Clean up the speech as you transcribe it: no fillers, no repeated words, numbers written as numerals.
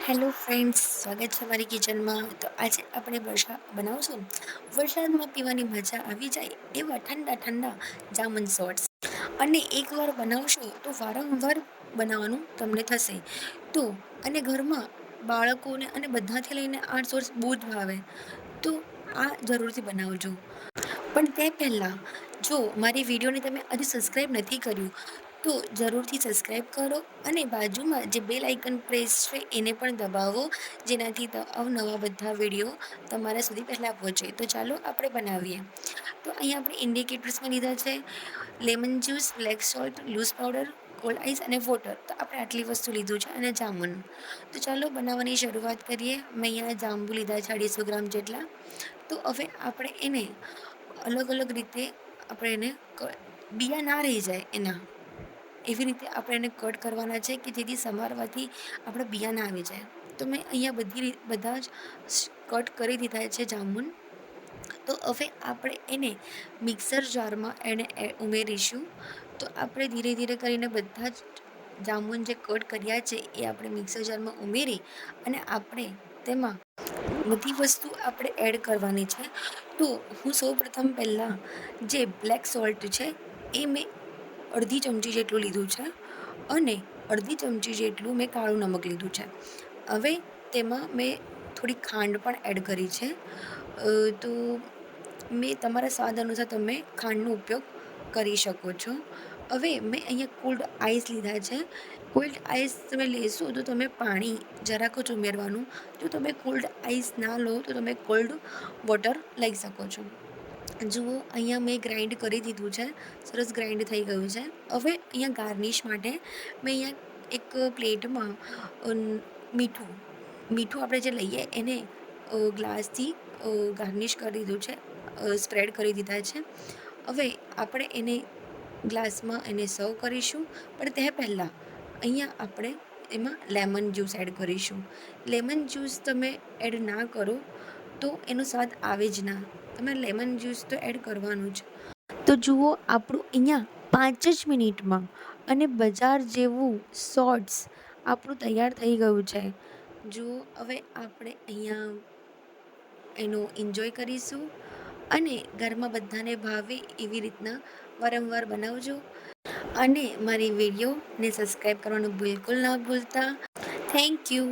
Hello friends, સ્વાગત છે મારી કિચનમાં. તો આજે આપણે બનાવશું વરસાદમાં પીવાની મજા આવી જાય એવા ઠંડા ઠંડા જામુન શોર્ટ્સ. અને એકવાર બનાવશો તો વારંવાર બનાવવાનું તમને થશે. તો અને ઘરમાં બાળકોને અને બધાથી લઈને આ શોર્ટ્સ બહુ જ ભાવે. તો આ જરૂરથી બનાવજો. પણ તે પહેલાં જો મારી વિડીયોને તમે હજી સબસ્ક્રાઈબ નથી કર્યું તો જરૂરથી સબસ્ક્રાઈબ કરો અને બાજુમાં જે બેલ આઇકન પ્રેસ છે એને પણ દબાવો, જેનાથી અવનવા બધા વિડીયો તમારા સુધી પહેલાં પહોંચે. તો ચાલો આપણે બનાવીએ. તો અહીંયા આપણે ઇન્ડિકેટર્સમાં લીધા છે lemon juice, black salt, loose powder, cold ice અને વોટર. તો આપણે આટલી વસ્તુ લીધું છે અને જામુન. તો ચાલો બનાવવાની શરૂઆત કરીએ. મેં અહીંયા જાંબુ લીધા છે 250 ગ્રામ જેટલા. તો હવે આપણે એને અલગ અલગ રીતે આપણે એને બિયા ના રહી જાય એના એવી રીતે આપણે એને કટ કરવાના છે કે જેથી સમારવાથી આપણે બિયા ના આવી જાય. તો મેં અહીંયા બધા જ કટ કરી દીધા છે જામુન. તો હવે આપણે એને મિક્સર જારમાં ઉમેરીશું. તો આપણે ધીરે ધીરે કરીને બધા જ જામુન જે કટ કર્યા છે એ આપણે મિક્સર જારમાં ઉમેરી અને આપણે તેમાં બધી વસ્તુ આપણે એડ કરવાની છે. તો હું સૌપ્રથમ પહેલાં જે બ્લેક સોલ્ટ છે એ મેં અડધી ચમચી જેટલું લીધું છે અને અડધી ચમચી જેટલું મેં કાળું નમક લીધું છે. હવે તેમાં મેં થોડી ખાંડ પણ એડ કરી છે. તો મેં તમારા સ્વાદ અનુસાર તમે ખાંડનો ઉપયોગ કરી શકો છો. હવે મેં અહીંયા કોલ્ડ આઈસ લીધા છે. કોલ્ડ આઈસ તમે લેશો તો તમે પાણી જરાક જ ઉમેરવાનું. જો તમે કોલ્ડ આઈસ ના લો તો તમે કોલ્ડ વોટર લઈ શકો છો. જુઓ અહીંયા મેં ગ્રાઇન્ડ કરી દીધું છે, સરસ ગ્રાઇન્ડ થઈ ગયું છે. હવે અહીંયા ગાર્નિશ માટે મેં અહીંયા એક પ્લેટમાં મીઠું આપણે જે લઈએ એને ગ્લાસથી ગાર્નિશ કરી દીધું છે, સ્પ્રેડ કરી દીધા છે. હવે આપણે એને ગ્લાસમાં એને સર્વ કરીશું. પણ તે પહેલાં અહીંયા આપણે એમાં લેમન જ્યુસ એડ કરીશું. લેમન જ્યુસ તમે એડ ના કરો તો એનો સ્વાદ આવે જ ના. તમે લેમન જ્યુસ તો એડ કરવાનું જ. તો જુઓ આપણું અહીંયા 5 જ મિનિટમાં અને બજાર જેવું શોર્ટ્સ આપણું તૈયાર થઈ ગયું છે. જુઓ હવે આપણે અહીંયા એનો એન્જોય કરીશું અને ઘરમાં બધાને ભાવે એવી રીતના વારંવાર બનાવજો અને મારી વિડીયોને સબસ્ક્રાઈબ કરવાનું બિલકુલ ના ભૂલતા. Thank you.